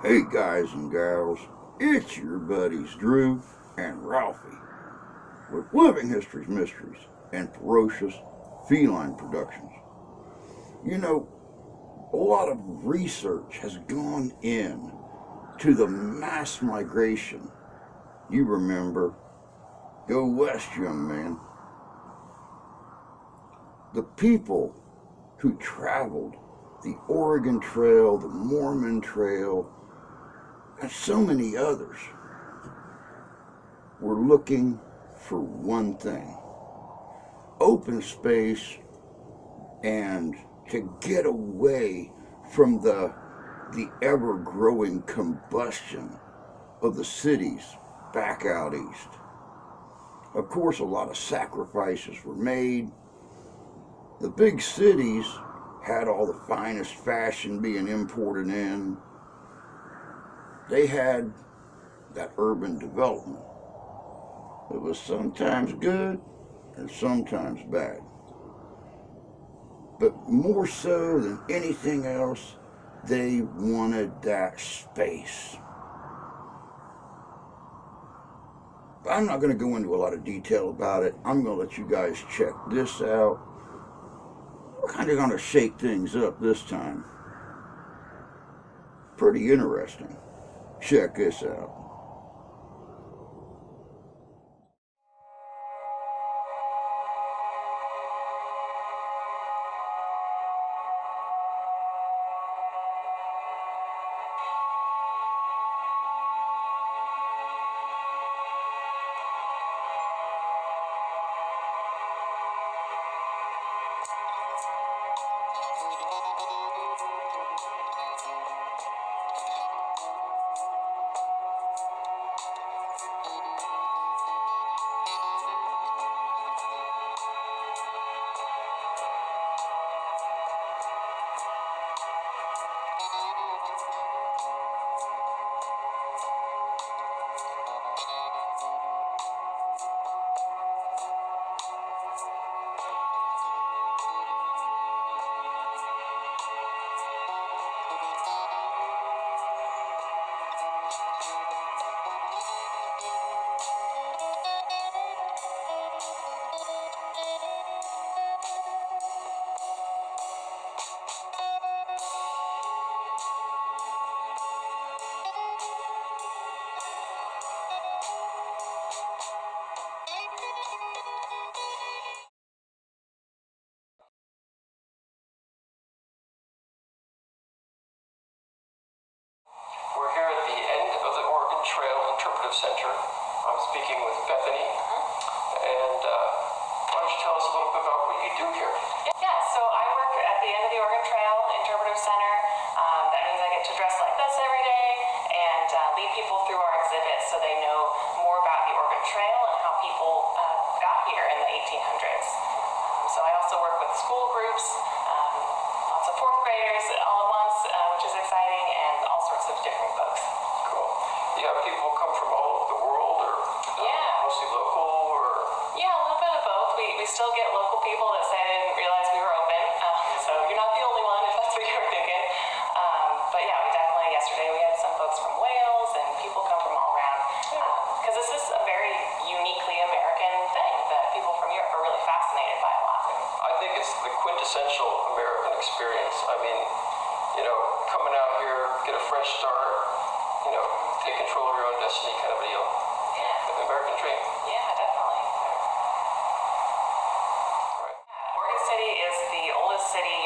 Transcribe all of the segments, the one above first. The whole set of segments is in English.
Hey guys and gals, it's your buddies Drew and Ralphie with Living History's Mysteries and Ferocious Feline Productions. You know, a lot of research has gone in to the mass migration. You remember, go west, young man. The people who traveled the Oregon Trail, the Mormon Trail, and so many others were looking for one thing: open space, and to get away from the ever-growing combustion of the cities back out east. Of course, a lot of sacrifices were made. The big cities had all the finest fashion being imported in. They had that urban development. It was sometimes good and sometimes bad. But more so than anything else, they wanted that space. I'm not going to go into a lot of detail about it. I'm going to let you guys check this out. We're kind of going to shake things up this time. Pretty interesting. Check this out. We're here at the end of the Oregon Trail Interpretive Center. I'm speaking with Bethany. And why don't you tell us a little bit about what you do here? Yeah, so I work at the end of the Oregon Trail Interpretive Center. That means I get to dress like this every day and lead people through our exhibits so they know more about the Oregon Trail and how people got here in the 1800s. So I also work with school groups, lots of fourth graders all at once, which is exciting, and all sorts of different folks. Cool. You have people come from all over the world, or mostly local, or? Yeah, a little bit of both. We still get local people that say they didn't realize we were open, so you're not the only one if that's what you were thinking. But yeah, yesterday we had some folks from Wales, and people come from all around, because this is a very uniquely American thing that people from Europe are really fascinated by a lot. I think it's the quintessential American experience. I mean, coming out here, get a fresh start, take control of your own destiny kind of a deal. Yeah. The American dream. Yeah, definitely. Right. Oregon City is the oldest city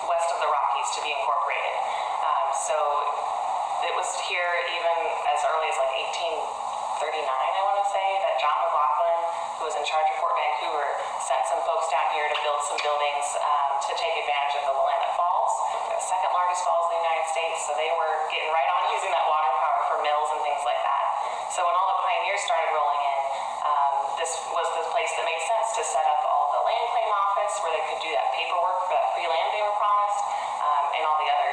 west of the Rockies to be incorporated. So it was here even as early as like 1839, I want to say, that John McLaughlin, who was in charge of Fort Vancouver, sent some folks down here to build some buildings to take advantage of the Willamette Falls. They're the second largest falls in the United States, so they were getting right on using that water power for mills and things like that. So when all the pioneers started rolling in, this was the place that made sense to set up all the land claim office where they could do that paperwork for that free land they were promised, and all the other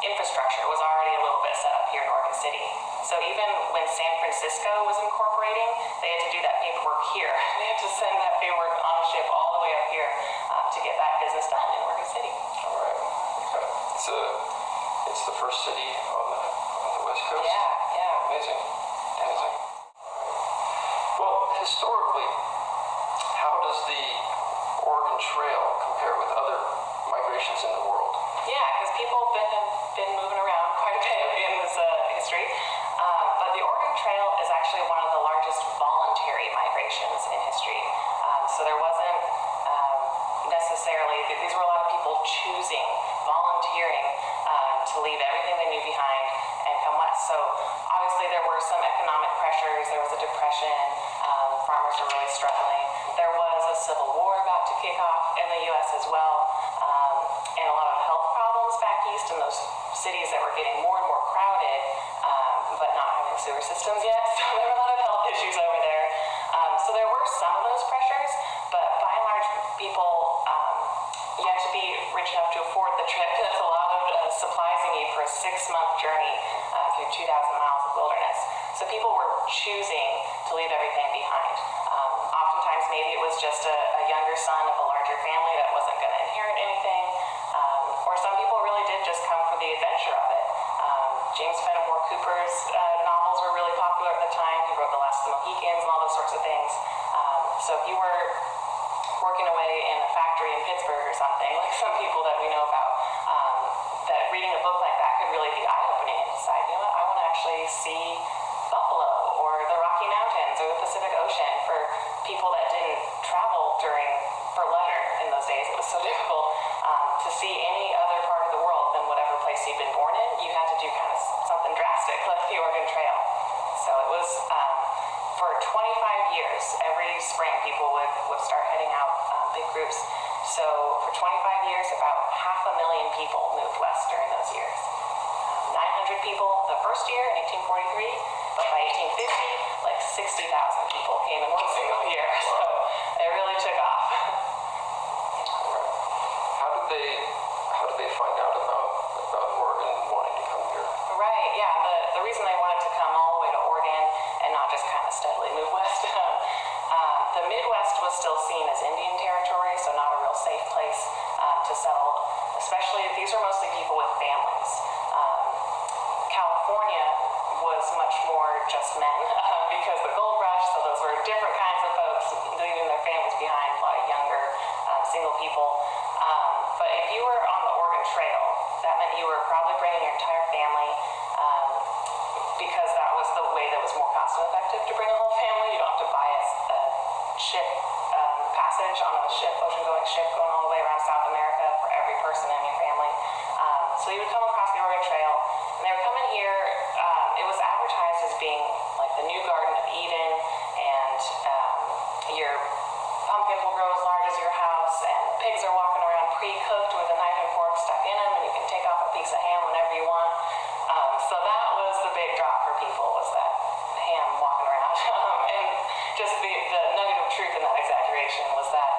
infrastructure was already a little bit set up here in Oregon City. So even when San Francisco was incorporating, they had to do that paperwork here. They had to send that paperwork on a ship all the way up here to get that business done in Oregon City. All right. Okay. It's the first city on the Yeah. Amazing. Amazing. Well, historically, how does the Oregon Trail compare with other migrations in the world? Yeah, because people have been moving around quite a bit in this history. But the Oregon Trail is actually one of the largest voluntary migrations in history. So there wasn't necessarily, these were a lot of people choosing, volunteering to leave everything they knew behind and come west. So obviously there were some economic pressures, there was a depression, farmers were really struggling. There was a civil war about to kick off in the U.S. as well, and a lot of health problems back east in those cities that were getting more and more crowded, but not having sewer systems yet. So there were a lot of health issues over there. So there were some of those pressures, but by and large, people, you have to be rich enough to afford the trip. That's a lot of supplies you need for a 6-month journey through 2,000 miles of wilderness. So people were choosing to leave everything behind. Oftentimes, maybe it was just a younger son of a larger family that wasn't going to inherit anything, or some people really did just come for the adventure of it. James Fenimore Cooper's novels were really popular at the time. He wrote The Last of the Mohicans and all those sorts of things. So if you were working away in a factory in Pittsburgh or something, like some people that we know about, that reading a book like that could really be eye-opening and decide, you know what, I want to actually see buffalo or the Rocky Mountains or the Pacific Ocean. For people that didn't travel for leisure in those days, it was so difficult to see any other part of the world than whatever place you'd been born in. You had to do kind of something drastic like the Oregon Trail. So it was for 25 years, every spring people would start heading out, big groups. So for 25 years, about 500,000 people moved west during those years. 900 people the first year in 1843, but by 1850, like 60,000 people came in one single year. So it really took off. How did they find out about Oregon wanting to come here? Right, yeah. The reason they wanted to come all the way to Oregon and not just kind of steadily move west, the Midwest was still seen as Indian territory, so not a real safe place to settle. Especially, these were mostly people with families. California was much more just men because the gold rush, so those were different kinds of folks leaving their families behind, a lot of younger single people. But if you were on the Oregon Trail, that meant you were probably bringing your entire family, because that was the way that was more cost effective to bring a whole family. You don't have to buy a ship passage on a ship, ocean-going ship going all the way around South America for every person in your family. So you would come across the Oregon Trail, and they were coming here. It was advertised as being like the new Garden of Eden, and your pumpkins will grow as large as your house, and pigs are walking around pre-cooked with a knife and fork stuck in them, and you can take off a piece of ham whenever you want. So that was the big draw for people, was that ham walking around. And just the nugget of truth in that exaggeration was that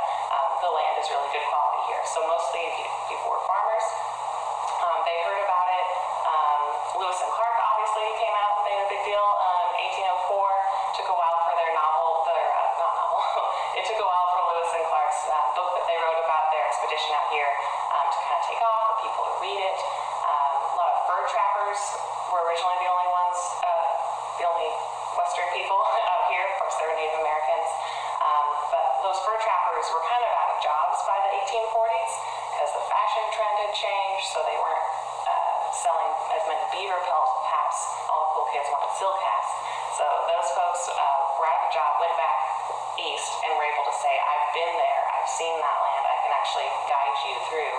the land is really good quality here. So mostly people were farmers. They heard about it. Lewis and Clark obviously came out and made a big deal in 1804. Took a while for their novel, not novel, it took a while for Lewis and Clark's book that they wrote about their expedition out here to kind of take off, for people to read it. A lot of fur trappers were originally the only ones, the only Western people out here. Of course, they were Native Americans. But those fur trappers were kind of out of jobs by the 1840s because the fashion trend had changed, so they weren't selling as many beaver pelt hats. All the cool kids wanted silk hats. So those folks were out of a job, went back east, and were able to say, I've been there, I've seen that land, I can actually guide you through.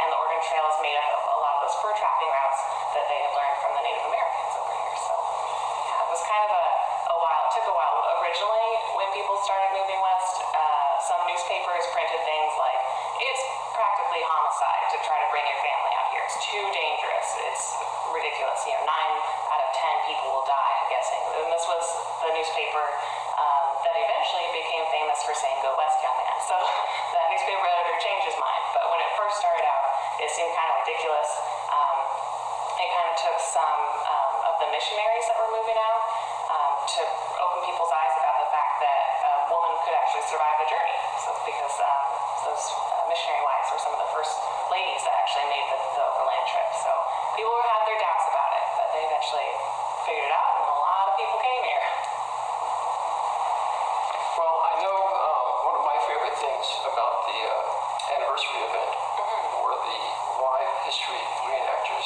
And the Oregon Trail is made up of a lot of those fur trapping routes that they had learned from the Native Americans over here. So yeah, it was kind of a while. It took a while. Originally, when people started moving west, some newspapers printed things like, it's practically homicide to try to bring your family out here. It's too dangerous. It's ridiculous. 9 out of 10 people will die, I'm guessing. And this was the newspaper that eventually became famous for saying, go west, young man. So that newspaper editor changed his mind. But when it first started out, it seemed kind of ridiculous. It kind of took some of the missionaries that were moving out to open people's eyes about the fact that a woman could actually survive the journey. So because those missionary wives were some of the first ladies that actually made the overland trip. So people had their doubts about it, but they eventually history reenactors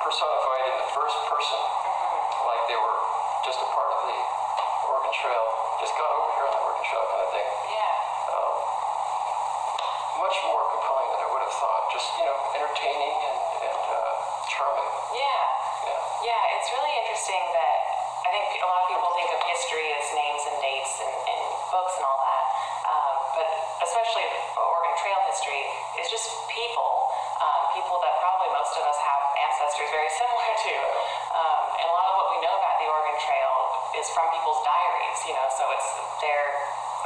personified in the first person, like they were just a part of the Oregon Trail, just got over here on the Oregon Trail kind of thing. Yeah. Much more compelling than I would have thought. Just, entertaining and charming. Yeah. Yeah, it's really interesting that I think a lot of people think of history as names and dates and books and all that, but especially Oregon Trail history is just people, people that probably most of us have ancestors very similar to, and a lot of what we know about the Oregon Trail is from people's diaries, so it's their,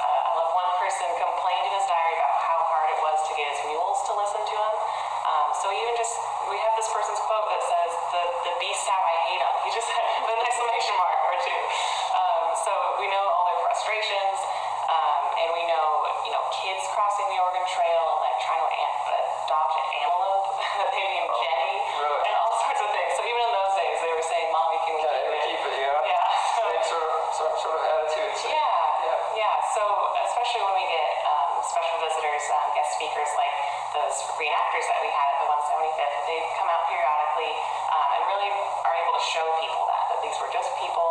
I love one person complained in his diary about how hard it was to get his mules to listen to him. So even just, we have this person's quote that says, the beast how I hate him. He just had an exclamation mark or two. So we know all their frustrations, and we know, kids crossing the Oregon Trail and like trying to adopt an antelope that they named Jenny, really? and all sorts of things. So even in those days, they were saying, "Mommy, can we keep it?" Yeah. Yeah. Same sort of attitudes. Yeah. So especially when we get special visitors, guest speakers like those reenactors that we had at the 175th, they come out periodically and really are able to show people that these were just people.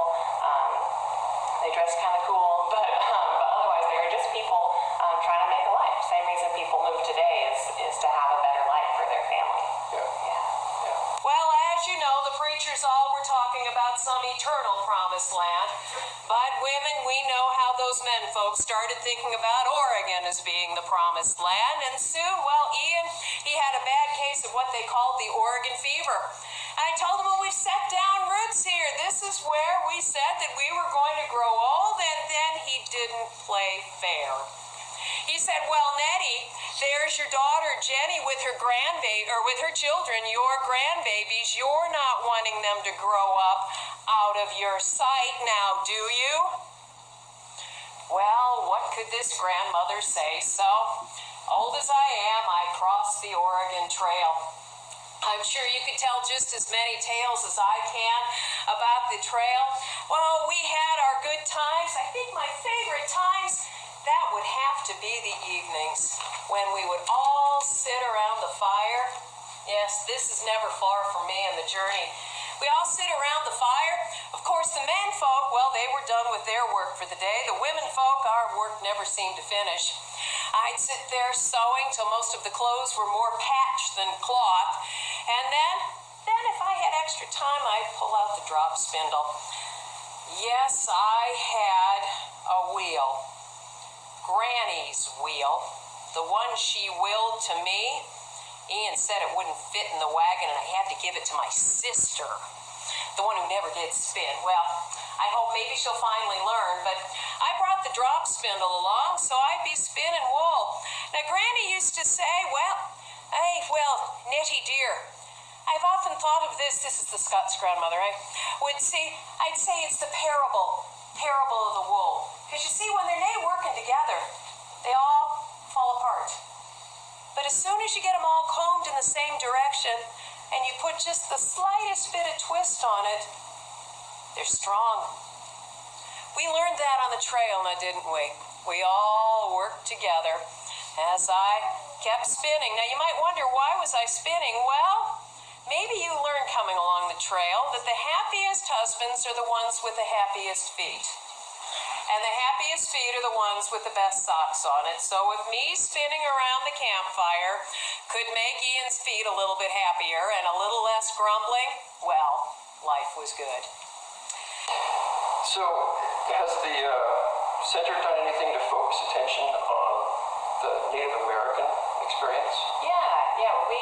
They dress kind of cool, but otherwise they are just people trying to make a life. Same reason people move today is to have a better life for their family. Yeah. Well, as you know, the preachers all were talking about some eternal promised land. But women, we know how those men folks started thinking about Oregon as being the promised land. And soon, well, Ian, he had a bad case of what they called the Oregon fever. And I told him, well, we've set down roots here. This is where we said that we were going to grow old. And then he didn't play fair. He said, well, Nettie, there's your daughter Jenny with her with her children, your grandbabies. You're not wanting them to grow up out of your sight now, do you? Well, what could this grandmother say? So, old as I am, I crossed the Oregon Trail. I'm sure you could tell just as many tales as I can about the trail. Well, we had our good times. I think my favorite times, that would have to be the evenings when we would all sit around the fire. Yes, this is never far from me in the journey. We all sit around the fire. Of course, the men folk, well, they were done with their work for the day. The women folk, our work never seemed to finish. I'd sit there sewing till most of the clothes were more patch than cloth. And then if I had extra time, I'd pull out the drop spindle. Yes, I had a wheel. Granny's wheel, the one she willed to me. Ian said it wouldn't fit in the wagon and I had to give it to my sister, the one who never did spin. Well, I hope maybe she'll finally learn, but I brought the drop spindle along so I'd be spinning wool. Now, Granny used to say, Nettie dear, I've often thought of this is the Scots grandmother, I'd say it's the parable of the wool. Because you see, when they're nae working together, they all fall apart. But as soon as you get them all combed in the same direction, and you put just the slightest bit of twist on it, they're strong. We learned that on the trail, now didn't we? We all worked together as I kept spinning. Now you might wonder, why was I spinning? Well, maybe you learned coming along the trail that the happiest husbands are the ones with the happiest feet. And the happiest feet are the ones with the best socks on it. So if me spinning around the campfire could make Ian's feet a little bit happier and a little less grumbling, well, life was good. So, has the center done anything to focus attention on the Native American experience? Yeah, we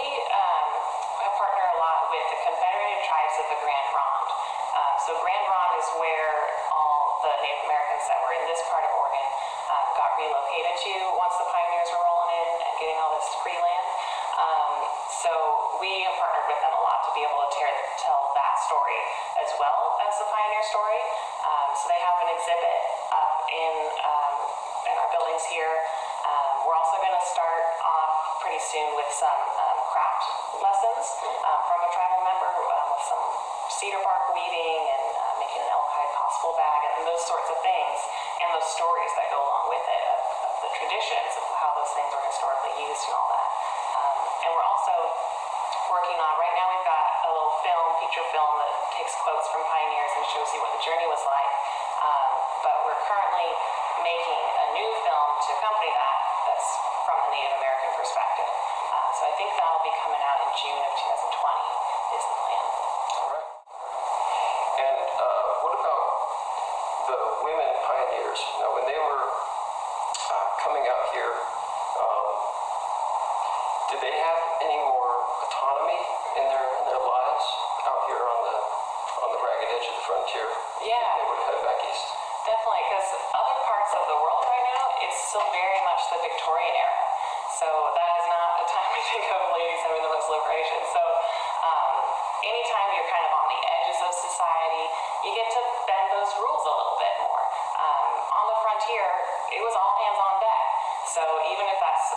partner a lot with the Confederated Tribes of the Grand Ronde. So Grand Ronde is where all the Native Americans that were in this part of Oregon got relocated to once the pioneers were rolling in and getting all this free land. So we have partnered with them a lot to be able to tell that story as well as the pioneer story. So they have an exhibit up in our buildings here. We're also going to start off pretty soon with some craft lessons from a tribal member with some cedar bark weaving and making an elk hide possible bag and those sorts of things, and those stories that go along with it of the traditions of how those things are historically used and all that. And we're also working on, right now we've got a little feature film that takes quotes from pioneers and shows you what the journey was like. But we're currently making a new film to accompany that that's from the Native American perspective. So I think that'll be coming out in June of 2020 is the plan. All right. And what about the women pioneers? Now, when they were coming out here, did they have any more autonomy in their lives out here on the ragged edge of the frontier? Yeah. They would head back east. Definitely, because other parts of the world right now, it's still very much the Victorian era. So that is not the time we think of ladies having the most liberation. So anytime you're kind of on the edges of society, you get to bend those rules a little bit more. On the frontier, it was all hands on deck. So even if that's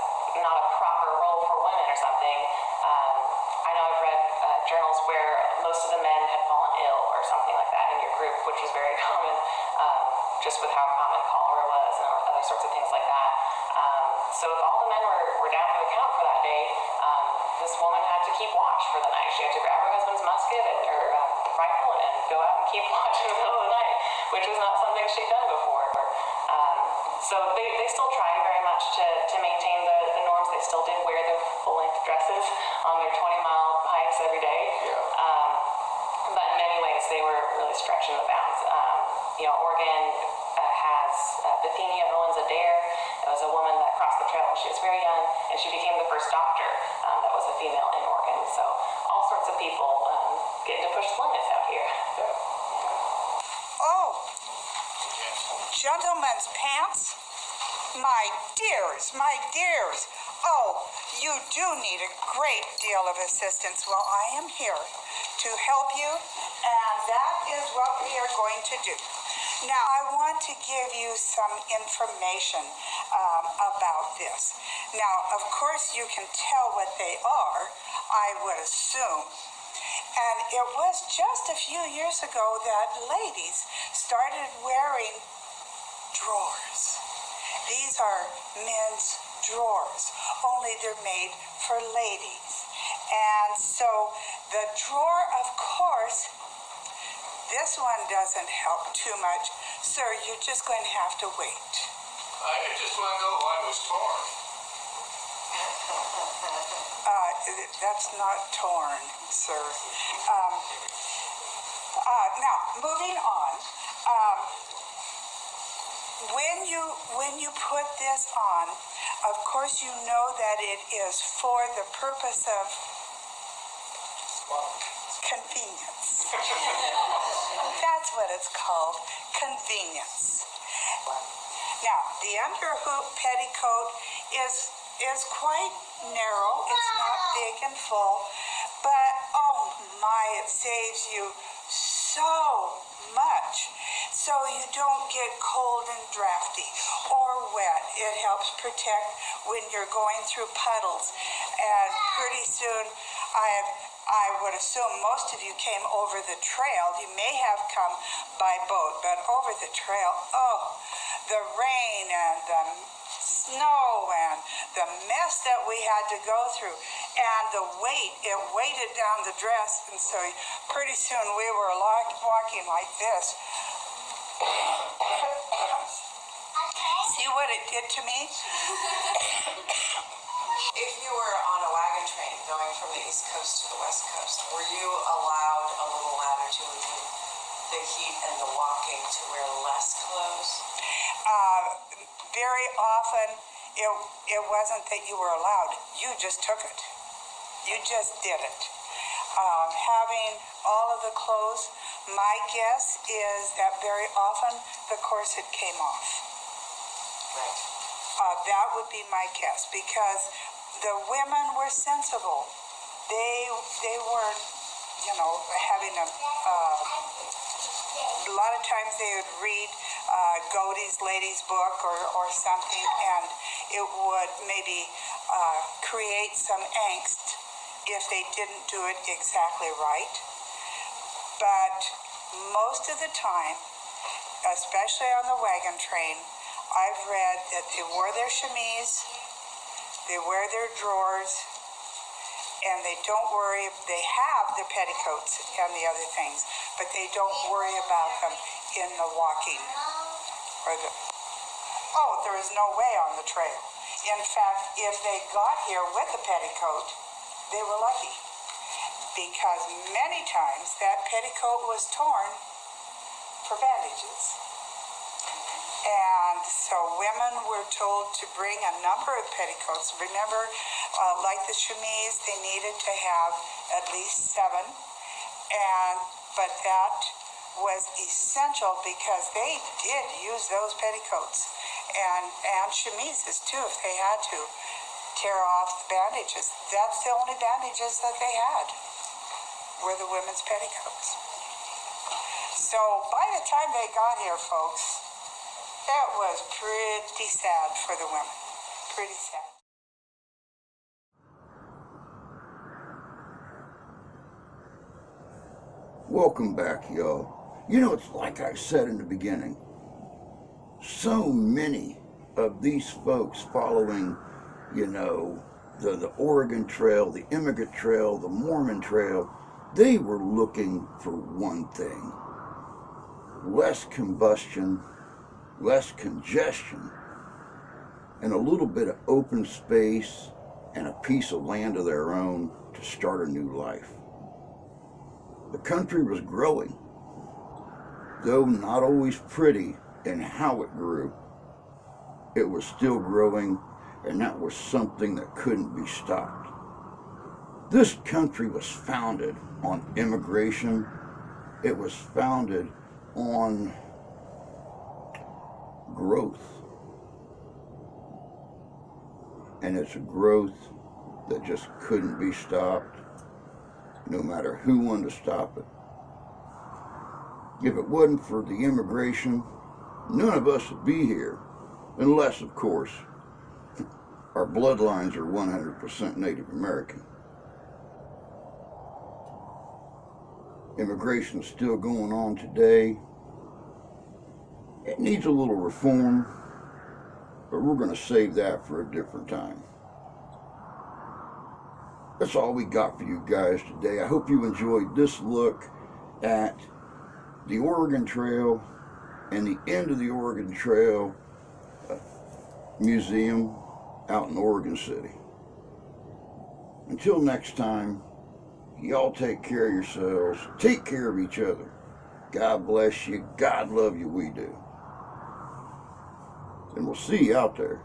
not a proper role for women or something, I know I've read journals where most of the men had fallen ill or something like that in your group, which was very common, just with how common cholera was and other sorts of things like that. So if all the men were down for the count for that day, this woman had to keep watch for the night. She had to grab her husband's musket or rifle and go out and keep watch in the middle of the night, which was not something she'd done before. So they still tried very much to maintain the norms. They still did wear their full-length dresses on their 20-mile hikes every day. Yeah. But in many ways, they were really stretching the bounds. Oregon has Bethany Owens-Adair. It was a woman that crossed the trail when she was very young, and she became the first doctor that was a female in Oregon. So all sorts of people getting to push the limits out here. Yeah. Oh, gentlemen's pants? My dears, my dears. Oh, you do need a great deal of assistance. Well, I am here to help you, and that is what we are going to do. Now, I want to give you some information about this. Now, of course, you can tell what they are, I would assume. And it was just a few years ago that ladies started wearing drawers. These are men's drawers, only they're made for ladies. And so the drawer, of course, this one doesn't help too much. Sir, you're just going to have to wait. I just want to know why it was torn. That's not torn, sir. Now, moving on. When you put this on, of course you know that it is for the purpose of convenience. That's what it's called, convenience. Now, the underhoop petticoat is quite narrow. It's not big and full, but oh my, it saves you so much. So you don't get cold and drafty or wet. It helps protect when you're going through puddles. And pretty soon, I would assume most of you came over the trail. You may have come by boat, but over the trail, oh, the rain and the snow and the mess that we had to go through. And the weight, it weighted down the dress. And so pretty soon we were walking like this. See what it did to me? If you were on a wagon train going from the East Coast to the West Coast, were you allowed a little latitude with the heat and the walking to wear less clothes? Very often, it wasn't that you were allowed. You just took it. You just did it. Having all of the clothes, my guess is that very often the corset came off. Right. That would be my guess, because the women were sensible. They weren't, having a lot of times they would read Godey's Lady's Book or something, and it would maybe create some angst if they didn't do it exactly right. But most of the time, especially on the wagon train, I've read that they wore their chemise, they wear their drawers, and they don't worry, they have the petticoats and the other things, but they don't worry about them in the walking. There is no way on the trail. In fact, if they got here with a petticoat, they were lucky, because many times that petticoat was torn for bandages. And so women were told to bring a number of petticoats. Remember, like the chemise, they needed to have at least 7. But that was essential because they did use those petticoats and chemises too, if they had to tear off the bandages. That's the only bandages that they had, were the women's petticoats. So by the time they got here, folks, that was pretty sad for the women. Pretty sad. Welcome back, y'all. You know, it's like I said in the beginning, so many of these folks following, you know, the Oregon Trail, the Immigrant Trail, the Mormon Trail, they were looking for one thing: less combustion, less congestion, and a little bit of open space and a piece of land of their own to start a new life. The country was growing, though not always pretty in how it grew. It was still growing, and that was something that couldn't be stopped. This country was founded on immigration. It was founded on growth. And it's a growth that just couldn't be stopped, no matter who wanted to stop it. If it wasn't for the immigration, none of us would be here, unless, of course, our bloodlines are 100% Native American. Immigration's still going on today. It needs a little reform, but we're going to save that for a different time. That's all we got for you guys today. I hope you enjoyed this look at the Oregon Trail and the end of the Oregon Trail Museum out in Oregon City. Until next time, y'all take care of yourselves. Take care of each other. God bless you. God love you. We do. And we'll see you out there.